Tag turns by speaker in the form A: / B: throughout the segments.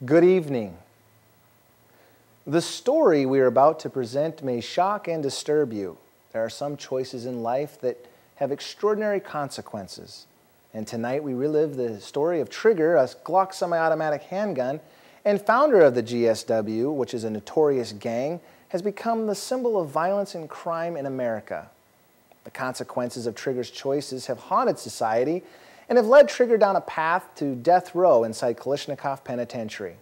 A: Good evening. The story we are about to present may shock and disturb you. There are some choices in life that have extraordinary consequences. And tonight we relive the story of Trigger, a Glock semi-automatic handgun, and founder of the GSW, which is a notorious gang, has become the symbol of violence and crime in America. The consequences of Trigger's choices have haunted society and have led Trigger down a path to death row inside Kalashnikov Penitentiary.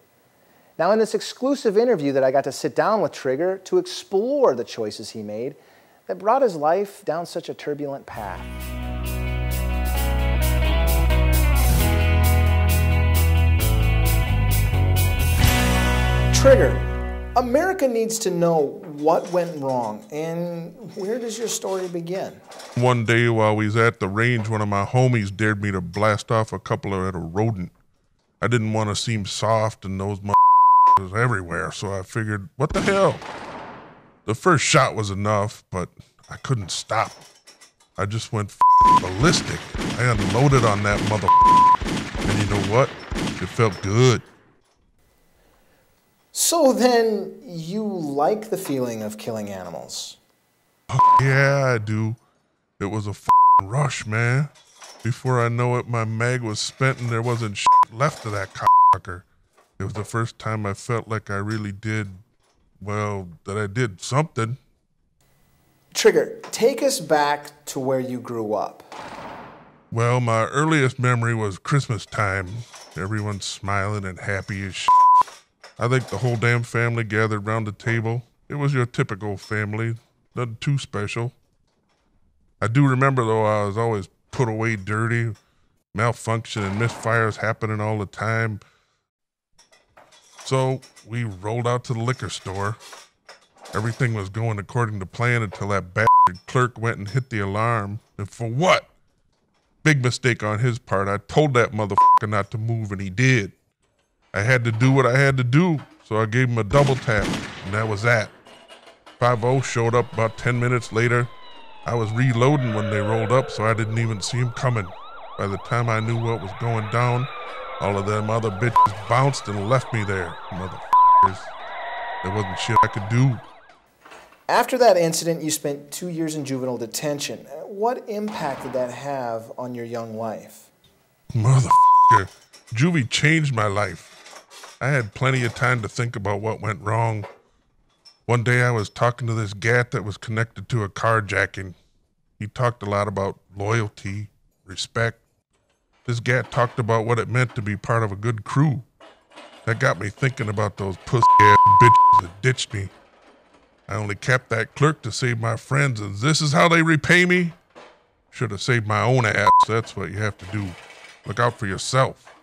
A: Now, in this exclusive interview that I got to sit down with Trigger to explore the choices he made that brought his life down such a turbulent path. Trigger, America needs to know what went wrong, and where does your story begin?
B: One day while we was at the range, one of my homies dared me to blast off a couple at a rodent. I didn't want to seem soft and those was everywhere, so I figured, what the hell? The first shot was enough, but I couldn't stop. I just went ballistic. I unloaded on that mother, and you know what? It felt good.
A: So then, you like the feeling of killing animals?
B: Yeah, I do. It was a rush, man. Before I know it, my mag was spent and there wasn't left of that cocksucker. It was the first time I felt like I really did, well, that I did something.
A: Trigger, take us back to where you grew up.
B: Well, my earliest memory was Christmas time. Everyone smiling and happy as I think the whole damn family gathered round the table. It was your typical family, nothing too special. I do remember, though, I was always put away dirty, malfunction and misfires happening all the time. So we rolled out to the liquor store. Everything was going according to plan until that bastard clerk went and hit the alarm. And for what? Big mistake on his part. I told that motherfucker not to move, and he did. I had to do what I had to do, so I gave him a double tap, and that was that. 5-0 showed up about 10 minutes later. I was reloading when they rolled up, so I didn't even see him coming. By the time I knew what was going down, all of them other bitches bounced and left me there, motherfuckers. There wasn't shit I could do.
A: After that incident, you spent 2 years in juvenile detention. What impact did that have on your young life?
B: Motherfucker, juvie changed my life. I had plenty of time to think about what went wrong. One day I was talking to this gat that was connected to a carjacking. He talked a lot about loyalty, respect. This gat talked about what it meant to be part of a good crew. That got me thinking about those pussy-ass bitches that ditched me. I only kept that clerk to save my friends, and this is how they repay me? Should have saved my own ass. That's what you have to do. Look out for yourself.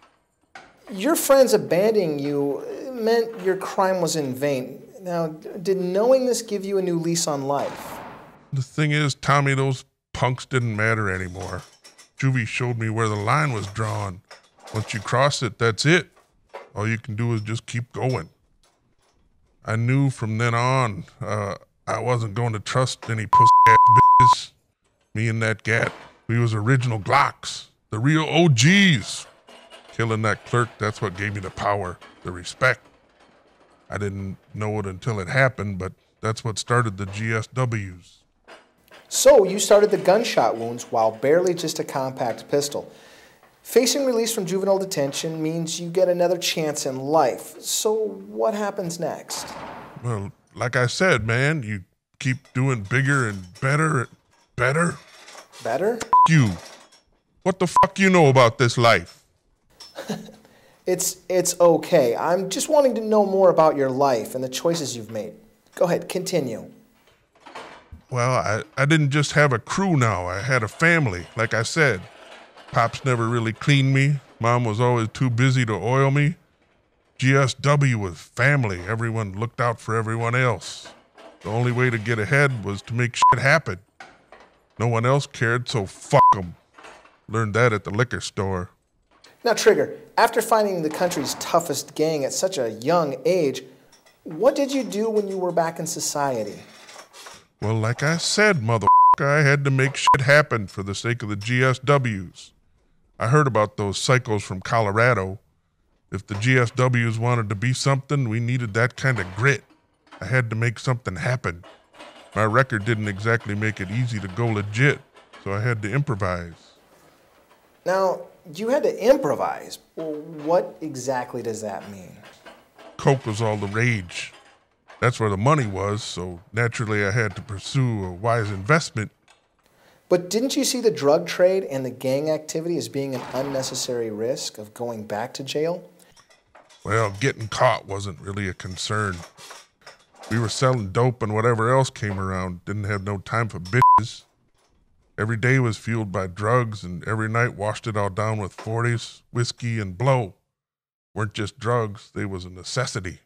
A: Your friends abandoning you meant your crime was in vain. Now, did knowing this give you a new lease on life?
B: The thing is, Tommy, those punks didn't matter anymore. Juvie showed me where the line was drawn. Once you cross it, that's it. All you can do is just keep going. I knew from then on, I wasn't going to trust any pussy-ass bitches. Me and that gat, we was original Glocks, the real OGs. Killing that clerk, that's what gave me the power, the respect. I didn't know it until it happened, but that's what started the GSWs.
A: So you started the gunshot wounds while barely just a compact pistol. Facing release from juvenile detention means you get another chance in life. So what happens next?
B: Well, like I said, man, you keep doing bigger and better. Better?
A: Better?
B: You. What the fuck you know about this life?
A: It's okay. I'm just wanting to know more about your life and the choices you've made. Go ahead, continue.
B: Well, I didn't just have a crew now. I had a family, like I said. Pops never really cleaned me. Mom was always too busy to oil me. GSW was family. Everyone looked out for everyone else. The only way to get ahead was to make shit happen. No one else cared, so fuck them. Learned that at the liquor store.
A: Now, Trigger, after finding the country's toughest gang at such a young age, what did you do when you were back in society?
B: Well, like I said, motherfucker, I had to make shit happen for the sake of the GSWs. I heard about those psychos from Colorado. If the GSWs wanted to be something, we needed that kind of grit. I had to make something happen. My record didn't exactly make it easy to go legit, so I had to improvise.
A: Now, you had to improvise. Well, what exactly does that mean?
B: Coke was all the rage. That's where the money was, so naturally I had to pursue a wise investment.
A: But didn't you see the drug trade and the gang activity as being an unnecessary risk of going back to jail?
B: Well, getting caught wasn't really a concern. We were selling dope and whatever else came around. Didn't have no time for bitches. Every day was fueled by drugs, and every night washed it all down with 40s, whiskey, and blow. Weren't just drugs, they was a necessity.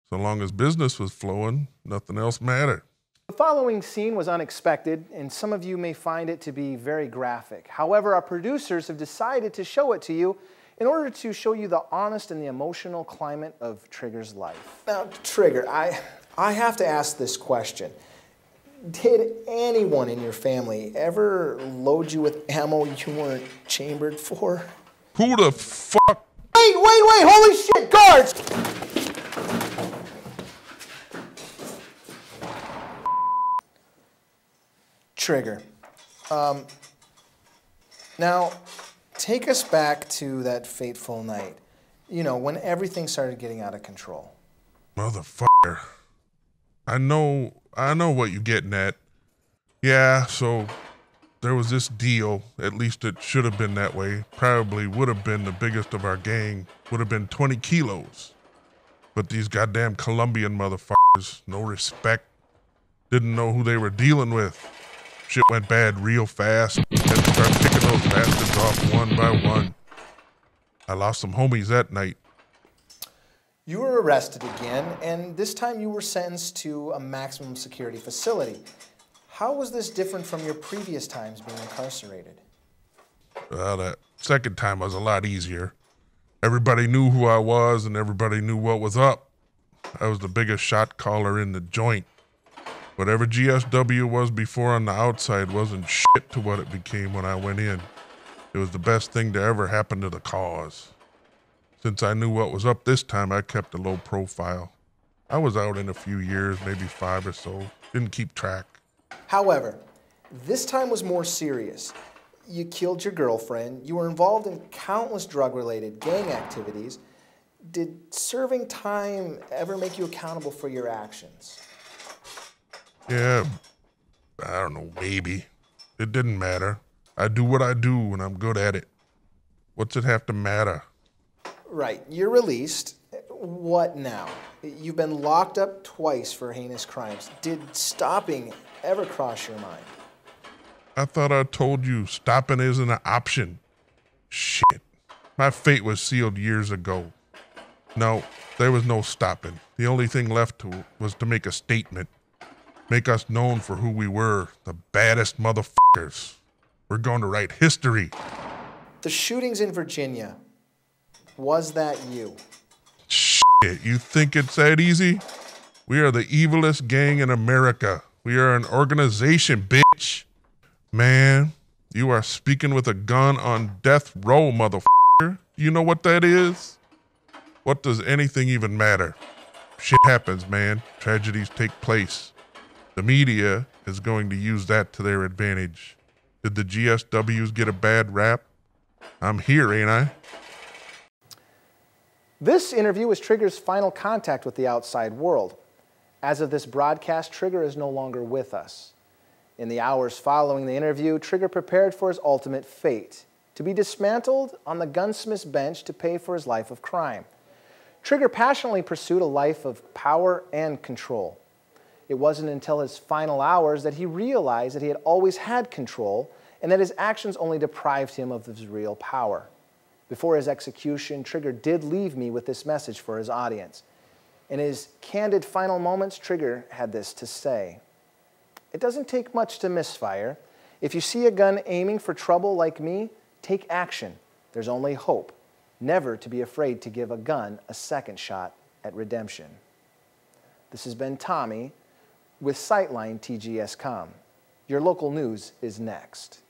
B: So long as business was flowing, nothing else mattered.
A: The following scene was unexpected, and some of you may find it to be very graphic. However, our producers have decided to show it to you in order to show you the honest and the emotional climate of Trigger's life. Now, Trigger, I have to ask this question. Did anyone in your family ever load you with ammo you weren't chambered for?
B: Who the fuck?
A: Wait, holy shit, guards! Trigger. Now, take us back to that fateful night. You know, when everything started getting out of control.
B: Motherfucker. I know what you're getting at. Yeah, so there was this deal, at least it should have been that way. Probably would have been the biggest of our gang, would have been 20 kilos. But these goddamn Colombian motherfuckers, no respect, didn't know who they were dealing with. Shit went bad real fast. Had to start picking those bastards off one by one. I lost some homies that night.
A: You were arrested again, and this time you were sentenced to a maximum security facility. How was this different from your previous times being incarcerated?
B: Well, that second time was a lot easier. Everybody knew who I was, and everybody knew what was up. I was the biggest shot caller in the joint. Whatever GSW was before on the outside wasn't shit to what it became when I went in. It was the best thing to ever happen to the cause. Since I knew what was up this time, I kept a low profile. I was out in a few years, maybe 5 or so. Didn't keep track.
A: However, this time was more serious. You killed your girlfriend. You were involved in countless drug-related gang activities. Did serving time ever make you accountable for your actions?
B: Yeah, I don't know, maybe. It didn't matter. I do what I do and I'm good at it. What's it have to matter?
A: Right, you're released. What now? You've been locked up twice for heinous crimes. Did stopping ever cross your mind?
B: I thought I told you stopping isn't an option. Shit. My fate was sealed years ago. No, there was no stopping. The only thing left was to make a statement. Make us known for who we were, the baddest motherfuckers. We're going to write history.
A: The shootings in Virginia, was that you?
B: Shit, you think it's that easy? We are the evilest gang in America. We are an organization, bitch. Man, you are speaking with a gun on death row, motherfucker. You know what that is? What does anything even matter? Shit happens, man. Tragedies take place. The media is going to use that to their advantage. Did the GSWs get a bad rap? I'm here, ain't I?
A: This interview was Trigger's final contact with the outside world. As of this broadcast, Trigger is no longer with us. In the hours following the interview, Trigger prepared for his ultimate fate, to be dismantled on the gunsmith's bench to pay for his life of crime. Trigger passionately pursued a life of power and control. It wasn't until his final hours that he realized that he had always had control and that his actions only deprived him of his real power. Before his execution, Trigger did leave me with this message for his audience. In his candid final moments, Trigger had this to say. It doesn't take much to misfire. If you see a gun aiming for trouble like me, take action. There's only hope. Never to be afraid to give a gun a second shot at redemption. This has been Tommy with Sightline TGS.com. Your local news is next.